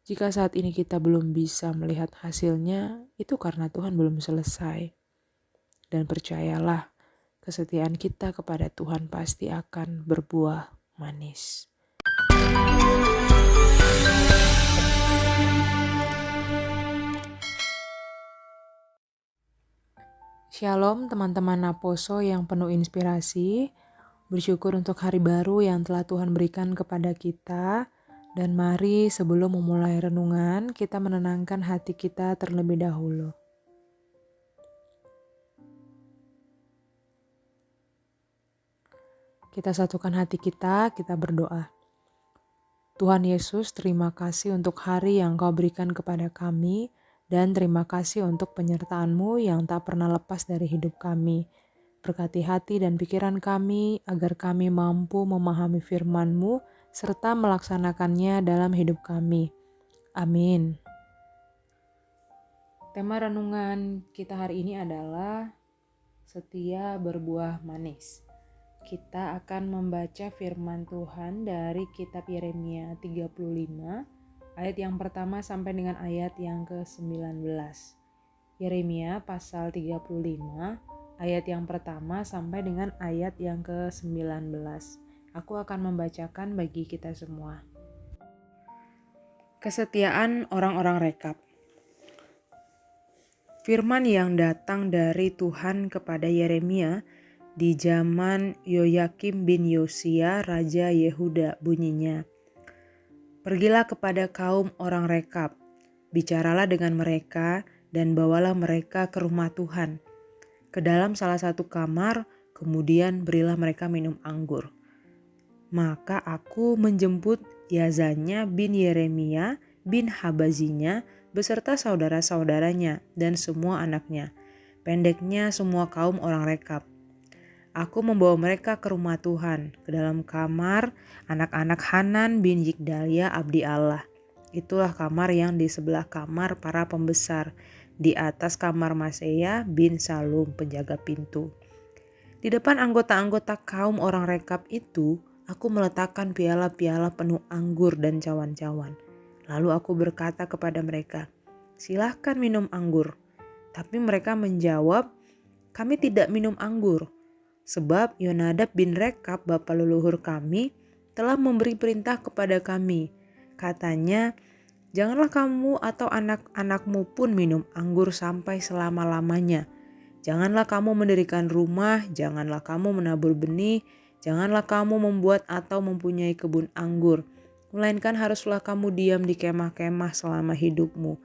Jika saat ini kita belum bisa melihat hasilnya, itu karena Tuhan belum selesai. Dan percayalah, kesetiaan kita kepada Tuhan pasti akan berbuah manis. Shalom teman-teman Naposo yang penuh inspirasi. Bersyukur untuk hari baru yang telah Tuhan berikan kepada kita. Dan mari sebelum memulai renungan, kita menenangkan hati kita terlebih dahulu. Kita satukan hati kita berdoa. Tuhan Yesus, terima kasih untuk hari yang Kau berikan kepada kami, dan terima kasih untuk penyertaan-Mu yang tak pernah lepas dari hidup kami. Berkati hati dan pikiran kami, agar kami mampu memahami firman-Mu, serta melaksanakannya dalam hidup kami. Amin. Tema renungan kita hari ini adalah setia berbuah manis. Kita akan membaca firman Tuhan dari kitab Yeremia 35 ayat yang pertama sampai dengan ayat yang ke-19. Yeremia pasal 35 ayat yang pertama sampai dengan ayat yang ke-19. Aku akan membacakan bagi kita semua. Kesetiaan orang-orang rekab. Firman yang datang dari Tuhan kepada Yeremia di zaman Yoyakim bin Yosia, Raja Yehuda, bunyinya. Pergilah kepada kaum orang rekab, bicaralah dengan mereka dan bawalah mereka ke rumah Tuhan, ke dalam salah satu kamar, kemudian berilah mereka minum anggur. Maka aku menjemput Yazanya bin Yeremia bin Habazinya beserta saudara-saudaranya dan semua anaknya, pendeknya semua kaum orang rekab. Aku membawa mereka ke rumah Tuhan, ke dalam kamar anak-anak Hanan bin Yigdalia abdi Allah. Itulah kamar yang di sebelah kamar para pembesar, di atas kamar Maseya bin Salum penjaga pintu. Di depan anggota-anggota kaum orang rekab itu, aku meletakkan piala-piala penuh anggur dan cawan-cawan. Lalu aku berkata kepada mereka, "Silahkan minum anggur." Tapi mereka menjawab, "Kami tidak minum anggur." Sebab Yonadab bin Rekab, bapa leluhur kami, telah memberi perintah kepada kami. Katanya, "Janganlah kamu atau anak-anakmu pun minum anggur sampai selama-lamanya. Janganlah kamu mendirikan rumah, janganlah kamu menabur benih, janganlah kamu membuat atau mempunyai kebun anggur. Melainkan haruslah kamu diam di kemah-kemah selama hidupmu,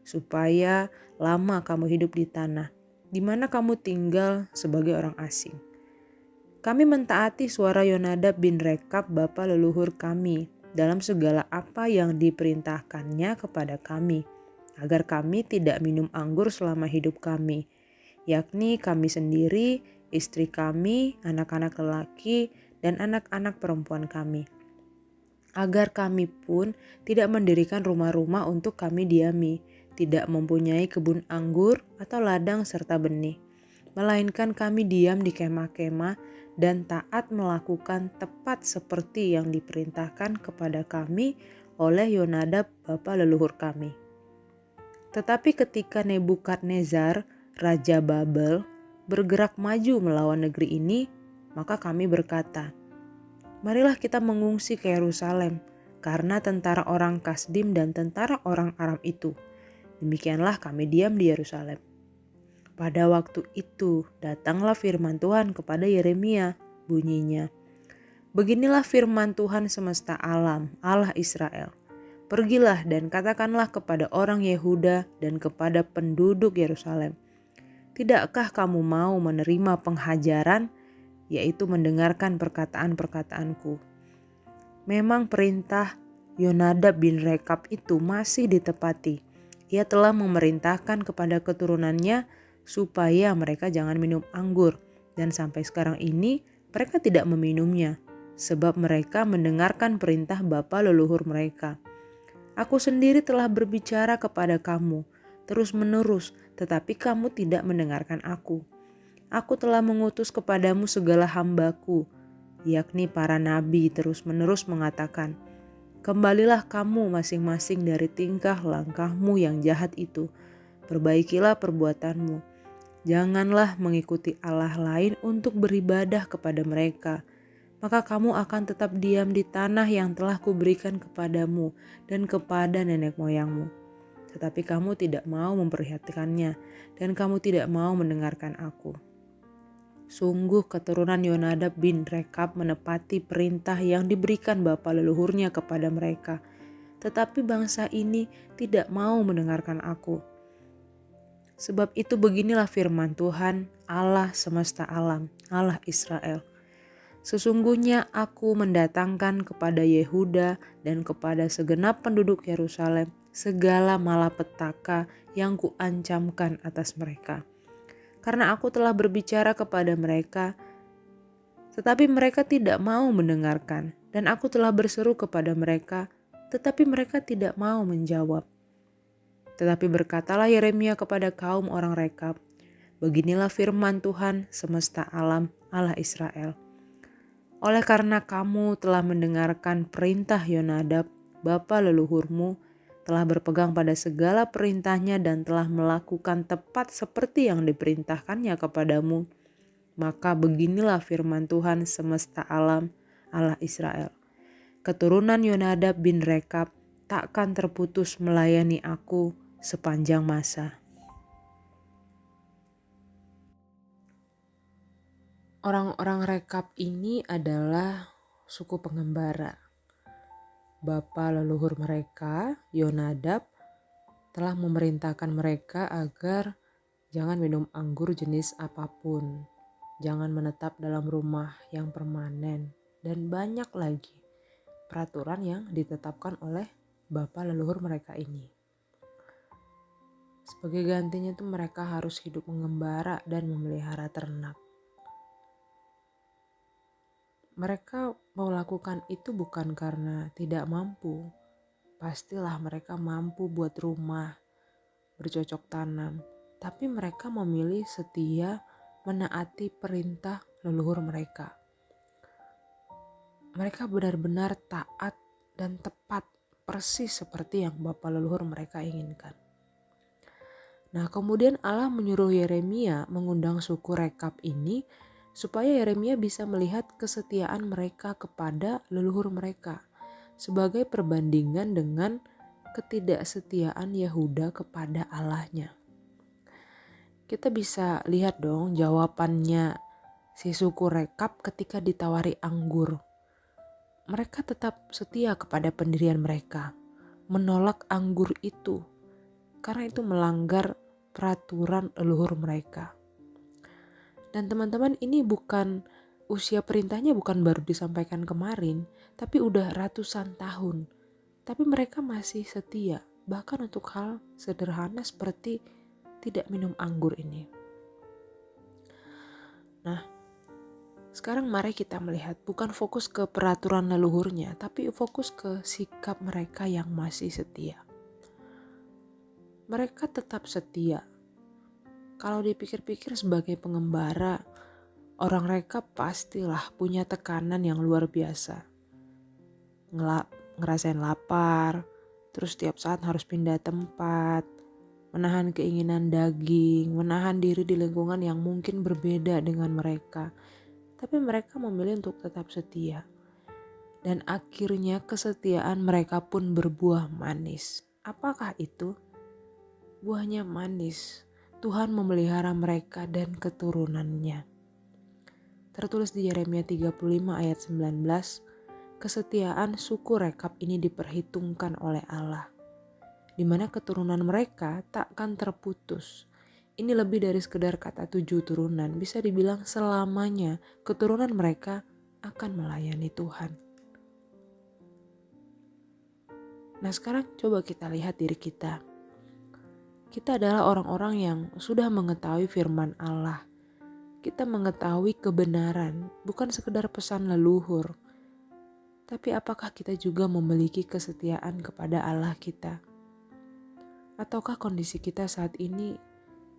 supaya lama kamu hidup di tanah, di mana kamu tinggal sebagai orang asing." Kami mentaati suara Yonadab bin Rekab bapa leluhur kami dalam segala apa yang diperintahkannya kepada kami, agar kami tidak minum anggur selama hidup kami, yakni kami sendiri, istri kami, anak-anak lelaki, dan anak-anak perempuan kami. Agar kami pun tidak mendirikan rumah-rumah untuk kami diami, tidak mempunyai kebun anggur atau ladang serta benih, melainkan kami diam di kemah-kemah dan taat melakukan tepat seperti yang diperintahkan kepada kami oleh Yonadab bapa leluhur kami. Tetapi ketika Nebukadnezar, Raja Babel, bergerak maju melawan negeri ini, maka kami berkata, "Marilah kita mengungsi ke Yerusalem, karena tentara orang Kasdim dan tentara orang Aram itu." Demikianlah kami diam di Yerusalem. Pada waktu itu datanglah firman Tuhan kepada Yeremia, bunyinya, "Beginilah firman Tuhan semesta alam, Allah Israel. Pergilah dan katakanlah kepada orang Yehuda dan kepada penduduk Yerusalem, tidakkah kamu mau menerima penghajaran, yaitu mendengarkan perkataan-perkataanku? Memang perintah Yonadab bin Rekab itu masih ditepati. Ia telah memerintahkan kepada keturunannya supaya mereka jangan minum anggur, dan sampai sekarang ini mereka tidak meminumnya, sebab mereka mendengarkan perintah bapa leluhur mereka. Aku sendiri telah berbicara kepada kamu terus-menerus, tetapi kamu tidak mendengarkan aku. Aku telah mengutus kepadamu segala hambaku, yakni para nabi, terus-menerus mengatakan, Kembalilah kamu masing-masing dari tingkah langkahmu yang jahat itu. Perbaikilah perbuatanmu. Janganlah mengikuti Allah lain untuk beribadah kepada mereka. Maka kamu akan tetap diam di tanah yang telah kuberikan kepadamu dan kepada nenek moyangmu. Tetapi kamu tidak mau memperhatikannya dan kamu tidak mau mendengarkan aku. Sungguh keturunan Yonadab bin Rekab menepati perintah yang diberikan bapa leluhurnya kepada mereka. Tetapi bangsa ini tidak mau mendengarkan aku. Sebab itu beginilah firman Tuhan, Allah semesta alam, Allah Israel. Sesungguhnya aku mendatangkan kepada Yehuda dan kepada segenap penduduk Yerusalem segala malapetaka yang kuancamkan atas mereka. Karena aku telah berbicara kepada mereka, tetapi mereka tidak mau mendengarkan. Dan aku telah berseru kepada mereka, tetapi mereka tidak mau menjawab. Tetapi berkatalah Yeremia kepada kaum orang Rekab, beginilah firman Tuhan semesta alam, Allah Israel. Oleh karena kamu telah mendengarkan perintah Yonadab, bapa leluhurmu, telah berpegang pada segala perintahnya dan telah melakukan tepat seperti yang diperintahkannya kepadamu, maka beginilah firman Tuhan semesta alam, Allah Israel. Keturunan Yonadab bin Rekab takkan terputus melayani aku sepanjang masa. Orang-orang Rekab ini adalah suku pengembara. Bapa leluhur mereka, Yonadab, telah memerintahkan mereka agar jangan minum anggur jenis apapun, jangan menetap dalam rumah yang permanen, dan banyak lagi peraturan yang ditetapkan oleh bapa leluhur mereka ini. Sebagai gantinya tuh mereka harus hidup mengembara dan memelihara ternak. Mereka melakukan itu bukan karena tidak mampu. Pastilah mereka mampu buat rumah, bercocok tanam. Tapi mereka memilih setia menaati perintah leluhur mereka. Mereka benar-benar taat dan tepat persis seperti yang bapa leluhur mereka inginkan. Nah, kemudian Allah menyuruh Yeremia mengundang suku Rekab ini supaya Yeremia bisa melihat kesetiaan mereka kepada leluhur mereka sebagai perbandingan dengan ketidaksetiaan Yehuda kepada Allahnya. Kita bisa lihat dong jawabannya si suku Rekab ketika ditawari anggur. Mereka tetap setia kepada pendirian mereka, menolak anggur itu karena itu melanggar peraturan leluhur mereka. Dan teman-teman, ini bukan usia perintahnya bukan baru disampaikan kemarin, tapi udah ratusan tahun. Tapi mereka masih setia, bahkan untuk hal sederhana seperti tidak minum anggur ini. Nah, sekarang mari kita melihat bukan fokus ke peraturan leluhurnya, tapi fokus ke sikap mereka yang masih setia. Mereka tetap setia. Kalau dipikir-pikir sebagai pengembara, orang Rekab pastilah punya tekanan yang luar biasa. Ngerasain lapar, terus tiap saat harus pindah tempat, menahan keinginan daging, menahan diri di lingkungan yang mungkin berbeda dengan mereka. Tapi mereka memilih untuk tetap setia. Dan akhirnya kesetiaan mereka pun berbuah manis. Apakah itu? Buahnya manis. Tuhan memelihara mereka dan keturunannya. Tertulis di Yeremia 35 ayat 19, kesetiaan suku Rekab ini diperhitungkan oleh Allah, di mana keturunan mereka takkan terputus. Ini lebih dari sekedar kata 7 turunan, bisa dibilang selamanya keturunan mereka akan melayani Tuhan. Nah, sekarang coba kita lihat diri kita. Kita adalah orang-orang yang sudah mengetahui firman Allah. Kita mengetahui kebenaran, bukan sekedar pesan leluhur. Tapi apakah kita juga memiliki kesetiaan kepada Allah kita? Ataukah kondisi kita saat ini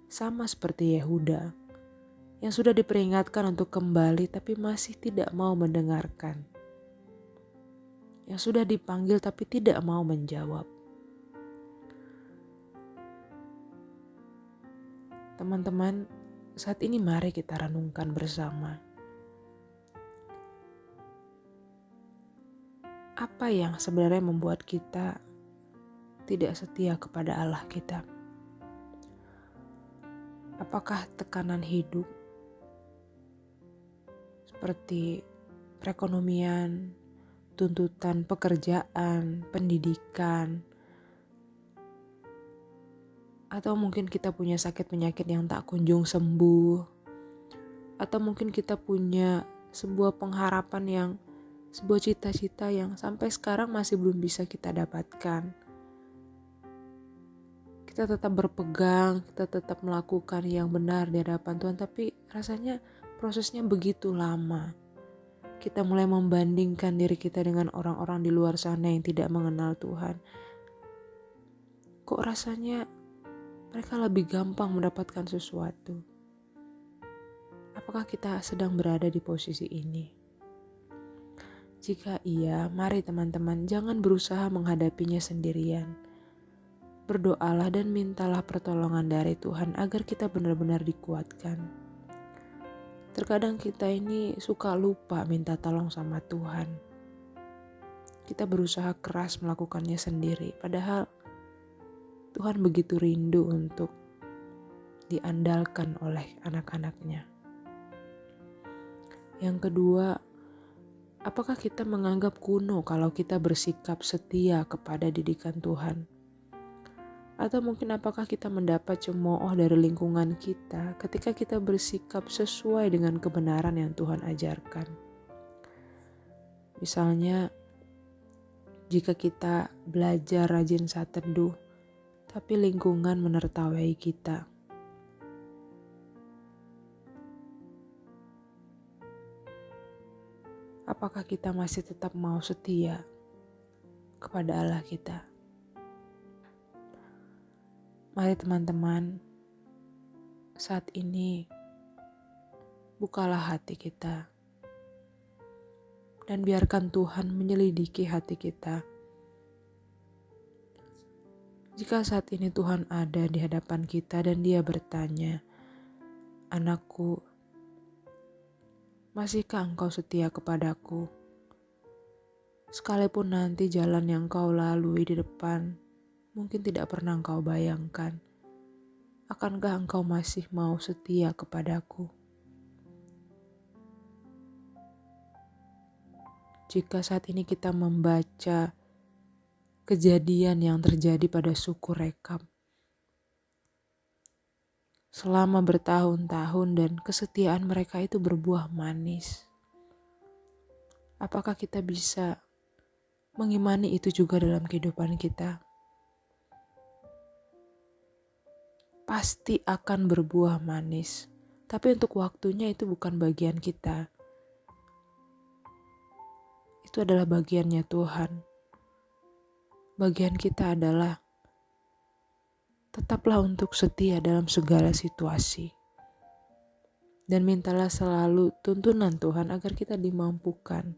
sama seperti Yehuda, yang sudah diperingatkan untuk kembali tapi masih tidak mau mendengarkan? yang sudah dipanggil tapi tidak mau menjawab. Teman-teman, saat ini mari kita renungkan bersama. Apa yang sebenarnya membuat kita tidak setia kepada Allah kita? Apakah tekanan hidup seperti perekonomian, tuntutan pekerjaan, pendidikan, atau mungkin kita punya sakit penyakit yang tak kunjung sembuh, atau mungkin kita punya sebuah pengharapan yang sebuah cita-cita yang sampai sekarang masih belum bisa kita dapatkan. Kita tetap berpegang, kita tetap melakukan yang benar di hadapan Tuhan, tapi rasanya prosesnya begitu lama. Kita mulai membandingkan diri kita dengan orang-orang di luar sana yang tidak mengenal Tuhan. Kok rasanya mereka lebih gampang mendapatkan sesuatu? Apakah kita sedang berada di posisi ini? Jika iya, mari teman-teman jangan berusaha menghadapinya sendirian. Berdoalah dan mintalah pertolongan dari Tuhan agar kita benar-benar dikuatkan. Terkadang kita ini suka lupa minta tolong sama Tuhan. Kita berusaha keras melakukannya sendiri, padahal Tuhan begitu rindu untuk diandalkan oleh anak-anaknya. Yang kedua, apakah kita menganggap kuno kalau kita bersikap setia kepada didikan Tuhan? Atau mungkin apakah kita mendapat cemooh dari lingkungan kita ketika kita bersikap sesuai dengan kebenaran yang Tuhan ajarkan? Misalnya, jika kita belajar rajin saat teduh, tapi lingkungan menertawai kita. Apakah kita masih tetap mau setia kepada Allah kita? Mari teman-teman, saat ini bukalah hati kita dan biarkan Tuhan menyelidiki hati kita. Jika saat ini Tuhan ada di hadapan kita dan Dia bertanya, "Anakku, masihkah engkau setia kepadaku? Sekalipun nanti jalan yang kau lalui di depan mungkin tidak pernah engkau bayangkan, akankah engkau masih mau setia kepadaku?" Jika saat ini kita membaca kejadian yang terjadi pada suku Rekab selama bertahun-tahun dan kesetiaan mereka itu berbuah manis, apakah kita bisa mengimani itu juga dalam kehidupan kita? Pasti akan berbuah manis, tapi untuk waktunya itu bukan bagian kita. Itu adalah bagiannya Tuhan. Bagian kita adalah tetaplah untuk setia dalam segala situasi. Dan mintalah selalu tuntunan Tuhan agar kita dimampukan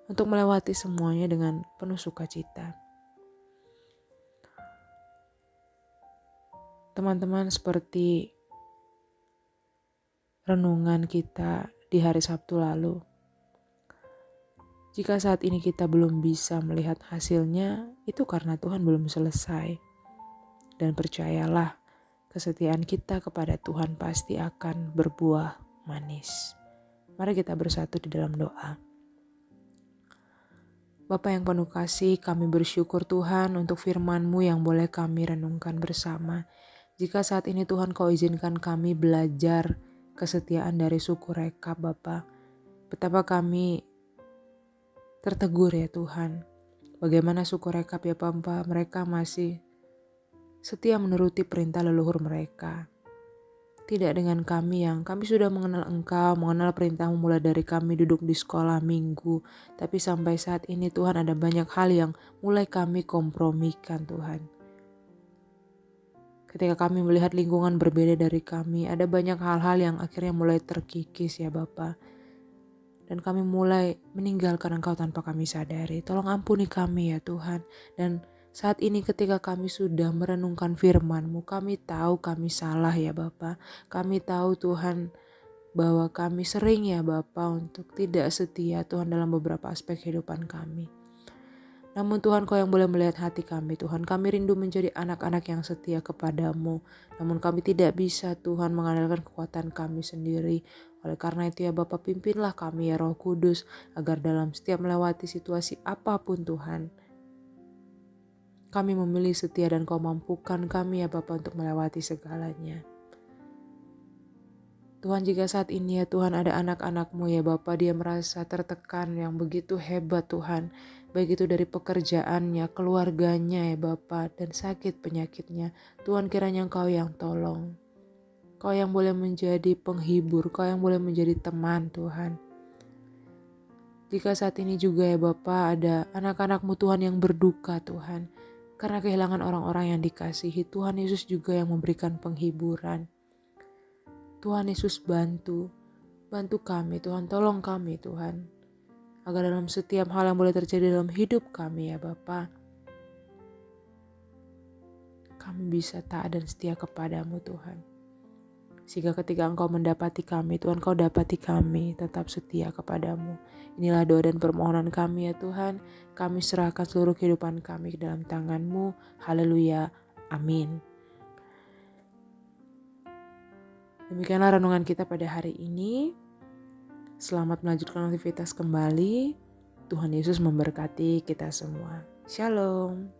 untuk melewati semuanya dengan penuh sukacita. Teman-teman, seperti renungan kita di hari Sabtu lalu, jika saat ini kita belum bisa melihat hasilnya, itu karena Tuhan belum selesai. Dan percayalah, kesetiaan kita kepada Tuhan pasti akan berbuah manis. Mari kita bersatu di dalam doa. Bapa yang penuh kasih, kami bersyukur Tuhan untuk firman-Mu yang boleh kami renungkan bersama. Jika saat ini Tuhan Kau izinkan kami belajar kesetiaan dari suku Rekab, Bapa, betapa kami tertegur ya Tuhan. Bagaimana suku Rekab ya Bapa, mereka masih setia menuruti perintah leluhur mereka. Tidak dengan kami yang kami sudah mengenal Engkau, mengenal perintah-Mu mulai dari kami duduk di sekolah minggu. Tapi sampai saat ini Tuhan ada banyak hal yang mulai kami kompromikan Tuhan. Ketika kami melihat lingkungan berbeda dari kami, ada banyak hal-hal yang akhirnya mulai terkikis ya Bapa. dan kami mulai meninggalkan Engkau tanpa kami sadari. Tolong ampuni kami ya Tuhan. Dan saat ini ketika kami sudah merenungkan firman-Mu, kami tahu kami salah ya Bapa. Kami tahu Tuhan bahwa kami sering ya Bapa untuk tidak setia Tuhan dalam beberapa aspek kehidupan kami. Namun Tuhan, Kau yang boleh melihat hati kami Tuhan. Kami rindu menjadi anak-anak yang setia kepadamu. Namun kami tidak bisa Tuhan mengandalkan kekuatan kami sendiri. Oleh karena itu ya Bapa, pimpinlah kami ya Roh Kudus. Agar dalam setiap melewati situasi apapun Tuhan, kami memilih setia dan Kau mampukan kami ya Bapa untuk melewati segalanya. Tuhan, jika saat ini ya Tuhan ada anak-anak-Mu ya Bapa, dia merasa tertekan yang begitu hebat Tuhan. Baik itu dari pekerjaannya, keluarganya ya Bapa, dan sakit penyakitnya. Tuhan, kiranya Engkau yang tolong. Kau yang boleh menjadi penghibur, Kau yang boleh menjadi teman Tuhan. Jika saat ini juga ya Bapa ada anak-anak-Mu Tuhan yang berduka Tuhan. Karena kehilangan orang-orang yang dikasihi, Tuhan Yesus juga yang memberikan penghiburan. Tuhan Yesus bantu kami Tuhan, tolong kami Tuhan. Agar dalam setiap hal yang boleh terjadi dalam hidup kami ya Bapa, kami bisa taat dan setia kepadamu Tuhan. Sehingga ketika Engkau mendapati kami Tuhan, Kau dapati kami tetap setia kepadamu. Inilah doa dan permohonan kami ya Tuhan. Kami serahkan seluruh kehidupan kami ke dalam tangan-Mu. Haleluya. Amin. Demikianlah renungan kita pada hari ini. Selamat melanjutkan aktivitas kembali. Tuhan Yesus memberkati kita semua. Shalom.